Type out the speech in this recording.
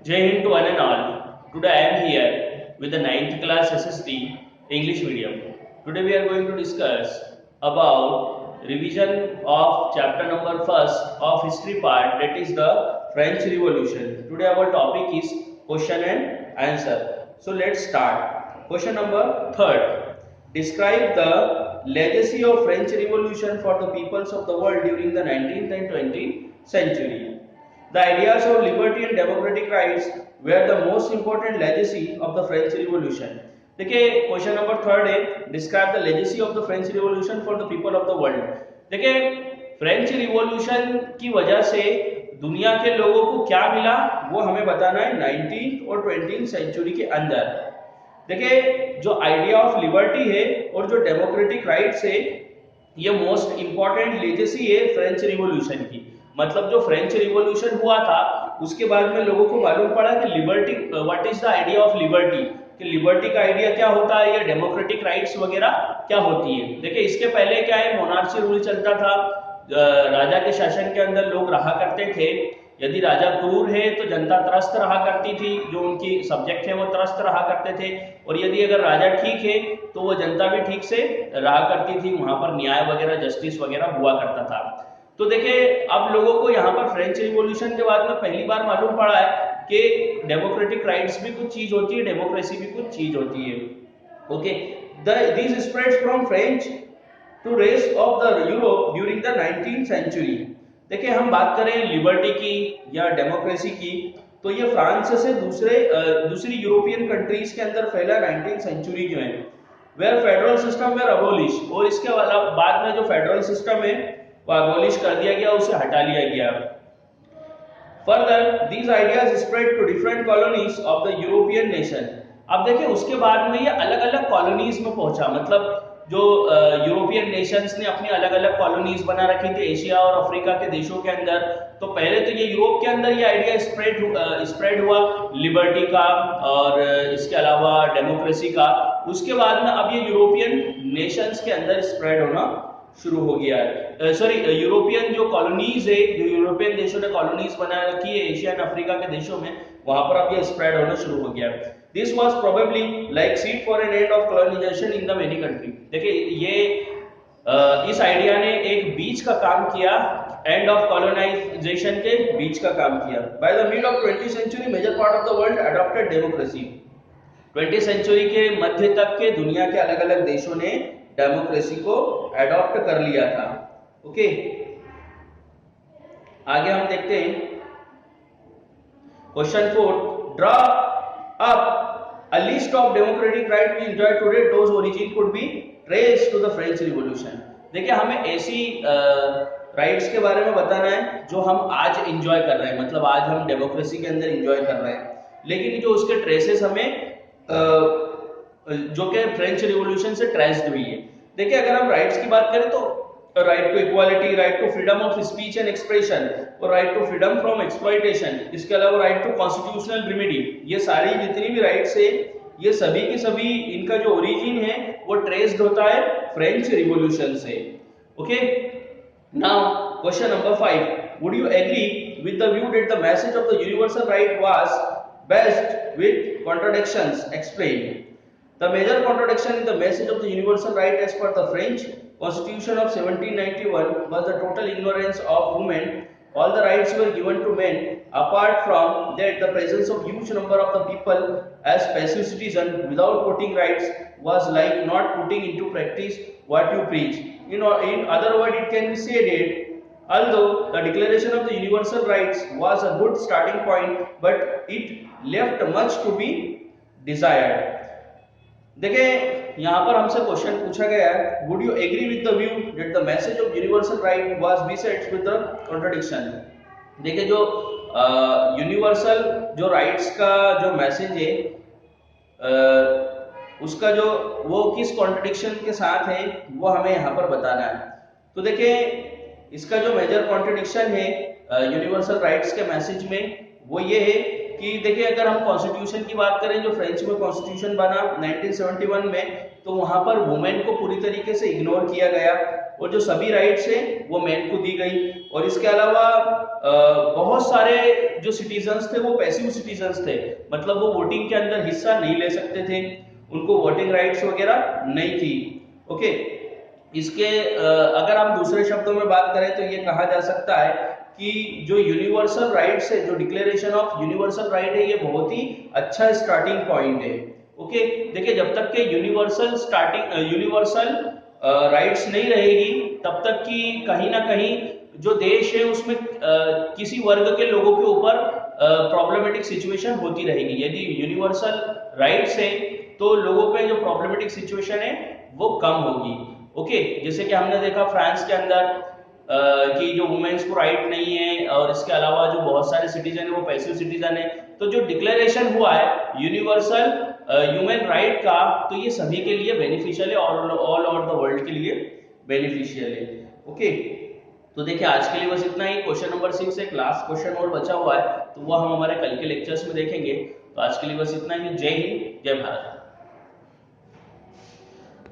Jai Hind to one and all. Today I am here with the 9th class SST English medium. Today we are going to discuss about revision of chapter number 1st of history part, that is the French Revolution. Today our topic is question and answer. So let's start. Question number 3rd. Describe the legacy of French Revolution for the peoples of the world during the 19th and 20th century. The ideas of liberty and democratic rights were the most important legacy of the French Revolution. देखिए question number 3rd है describe the legacy of the French revolution for the people of the world. देखिए French revolution की वजह से दुनिया के लोगों को क्या मिला वो हमें बताना है 19th और 20th सेंचुरी के अंदर. देखिए जो आइडिया ऑफ लिबर्टी है और जो डेमोक्रेटिक राइट्स है ये मोस्ट इंपॉर्टेंट लेगेसी है फ्रेंच रिवॉल्यूशन की. मतलब जो फ्रेंच रिवॉल्यूशन हुआ था उसके बाद में लोगों को मालूम पड़ा कि liberty, what is the idea of liberty, कि लिबर्टी का आइडिया क्या होता है या डेमोक्रेटिक राइट्स वगैरह क्या होती है. देखिए इसके पहले क्या है, मोनार्ची रूल चलता था, राजा के शासन के अंदर लोग रहा करते थे. यदि राजा क्रूर है तो जनता त्रस्त रहा करती थी, जो उनकी सब्जेक्ट है वो त्रस्त रहा करते थे. और यदि अगर राजा ठीक है तो वो जनता भी ठीक से रहा करती थी, वहां पर न्याय वगैरह जस्टिस वगैरह हुआ करता था. तो देखिए अब लोगों को यहाँ पर फ्रेंच रिवॉल्यूशन के बाद में पहली बार मालूम पड़ा है कि डेमोक्रेटिक राइट्स भी कुछ चीज होती है, डेमोक्रेसी भी कुछ चीज होती है. Okay, this spreads from French to rest of the Europe during the 19th century. देखिए हम बात करें लिबर्टी की या डेमोक्रेसी की तो ये फ्रांस से दूसरी यूरोपियन कंट्रीज के अंदर फैला 19th सेंचुरी जो है, where federal system were abolish, और इसके बाद में जो फेडरल सिस्टम है वो अबोलिश कर दिया गया, उसे हटा लिया गया. Further these ideas spread to different colonies of the European nation. अब देखिए उसके बाद में ये अलग अलग कॉलोनीज में पहुंचा. मतलब जो यूरोपियन नेशंस ने अपनी अलग अलग कॉलोनीज बना रखी थी एशिया और अफ्रीका के देशों के अंदर. तो पहले तो ये यूरोप के अंदर ये आइडिया स्प्रेड हुआ लिबर्टी का और इसके अलावा डेमोक्रेसी का. उसके बाद में अब ये यूरोपियन नेशंस के अंदर स्प्रेड होना शुरू हो गया है. यूरोपियन जो कॉलोनीज है, जो यूरोपियन देशों ने कॉलोनीज बना रखी है एशिया और अफ्रीका के देशों में, वहां पर अब ये स्प्रेड होना शुरू हो गया. This was probably like seed for an end of colonisation in the many country. देखिए ये इस आइडिया ने एक बीज का काम किया, एंड ऑफ कॉलोनाइजेशन के बीज का काम किया. By the mid of 20th century major part of the world adopted democracy. 20th century के मध्य तक के दुनिया के अलग अलग देशों ने डेमोक्रेसी को एडॉप्ट कर लिया था. ओके, आगे हम देखते हैं question 4. Draw up a list of democratic right we enjoy today those origin could be traced to the French revolution. देखिए हमें ऐसी राइट्स के बारे में बताना है जो हम आज एंजॉय कर रहे हैं, मतलब आज हम डेमोक्रेसी के अंदर एंजॉय कर रहे हैं, लेकिन जो उसके ट्रेसेस हमें जो कि फ्रेंच रिवॉल्यूशन से ट्रेस्ड हुई है. देखिए अगर हम राइट्स की बात करें तो right to equality, right to freedom of speech and expression और right to freedom from exploitation, इसके अलावा राइट टू कॉन्स्टिट्यूशनल रेमेडी, ये सारी जितनी भी राइट्स है ये सभी की सभी इनका जो ओरिजिन है वो ट्रेस्ड होता है फ्रेंच रिवॉल्यूशन से. Okay, now question number 5. Would you agree with the view that the message of the universal right was best with contradictions explain. The major contradiction in the message of the universal right as per the French Constitution of 1791 was the total ignorance of women. All the rights were given to men. Apart from that, the presence of huge number of the people as passive citizens without voting rights was like not putting into practice what you preach. In other words, it can be said that although the declaration of the universal rights was a good starting point, but it left much to be desired. देखिए यहाँ पर हमसे question पूछा गया है, would you agree with the view that the message of universal right was beset with the contradiction. देखिए जो universal जो राइट्स का जो मैसेज है उसका जो वो किस कॉन्ट्रडिक्शन के साथ है वो हमें यहाँ पर बताना है. तो देखिए इसका जो मेजर कॉन्ट्रडिक्शन है यूनिवर्सल राइट्स के मैसेज में वो ये है कि देखिए अगर हम कॉन्स्टिट्यूशन की बात करें, जो फ्रेंच में कॉन्स्टिट्यूशन बना 1971 में, तो वहां पर वुमेन को पूरी तरीके से इग्नोर किया गया. और जो सभी राइट्स है वो मैन को दी गई। और इसके अलावा बहुत सारे जो सिटीजन्स थे वो पैसिव सिटीजन्स थे, मतलब वो वोटिंग के अंदर हिस्सा नहीं ले सकते थे, उनको वोटिंग राइट्स वगैरह नहीं थी। ओके, इसके अगर हम दूसरे शब्दों में बात करें तो ये कहा जा सकता है कि जो यूनिवर्सल राइट्स है, जो डिक्लेरेशन ऑफ यूनिवर्सल राइट है, ये बहुत ही अच्छा स्टार्टिंग पॉइंट है। ओके, देखिए जब तक के यूनिवर्सल राइट्स नहीं रहेगी तब तक कि कहीं ना कहीं जो देश है उसमें किसी वर्ग के लोगों के ऊपर प्रॉब्लमेटिक सिचुएशन होती रहेगी। यदि यूनिवर्सल राइट्स है तो लोगों पे जो प्रॉब्लमेटिक सिचुएशन है वो कम होगी। ओके, जैसे कि हमने देखा फ्रांस के अंदर कि जो वुमेन्स को राइट नहीं है, और इसके अलावा जो बहुत सारे सिटीजन है वो पैसिव सिटीजन है। तो जो डिक्लेरेशन हुआ है यूनिवर्सल ह्यूमन राइट का, तो ये सभी के लिए बेनिफिशियल है, ऑल ओवर द वर्ल्ड के लिए बेनिफिशियल है। ओके, तो देखिए आज के लिए बस इतना ही। क्वेश्चन नंबर 6 एक लास्ट क्वेश्चन और बचा हुआ है, तो वो हम हमारे कल के लेक्चर्स में देखेंगे। तो आज के लिए बस इतना ही। जय हिंद, जय भारत।